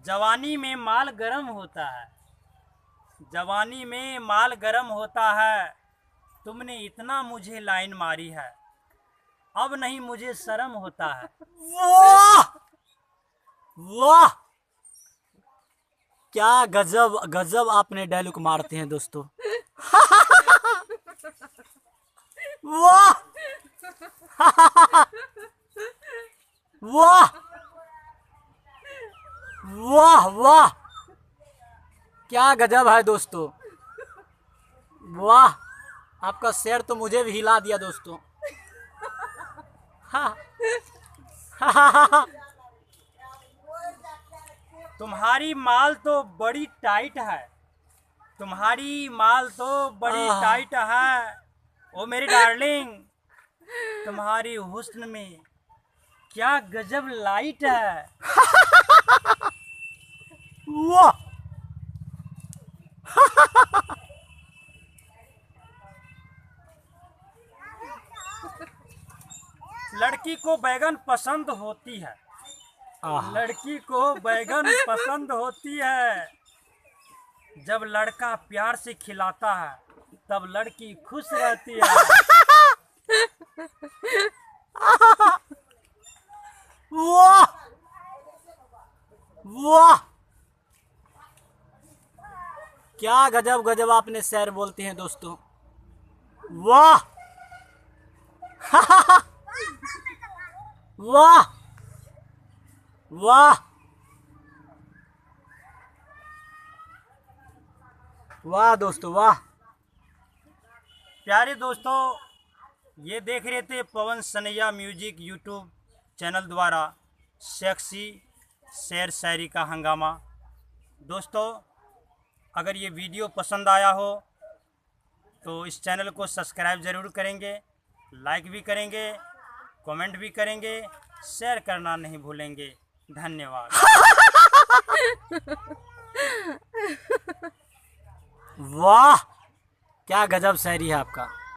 जवानी में माल गरम होता है, जवानी में माल गरम होता है। तुमने इतना मुझे लाइन मारी है, अब नहीं मुझे शर्म होता है। वाह वाह, क्या गजब गजब आपने डायलॉग मारते हैं दोस्तों। वाह वाह वाह वाह, क्या गजब है दोस्तों। वाह, आपका शेर तो मुझे भी हिला दिया दोस्तों। हाँ। तुम्हारी माल तो बड़ी टाइट है, तुम्हारी माल तो बड़ी टाइट है। ओ मेरी डार्लिंग, तुम्हारी हुस्न में क्या गजब लाइट है। वाह लड़की को बैगन पसंद होती है, लड़की को बैगन पसंद होती है। जब लड़का प्यार से खिलाता है तब लड़की खुश रहती है। वाह वाह, क्या गजब गजब आपने शेर बोलते हैं दोस्तों। वाह वाह वाह वाह दोस्तों वाह। प्यारे दोस्तों, ये देख रहे थे पवन सनैया म्यूजिक यूट्यूब चैनल द्वारा सेक्सी शेर शायरी का हंगामा। दोस्तों, अगर ये वीडियो पसंद आया हो तो इस चैनल को सब्सक्राइब ज़रूर करेंगे, लाइक भी करेंगे, कमेंट भी करेंगे, शेयर करना नहीं भूलेंगे। धन्यवाद। वाह, क्या गजब शायरी है आपका।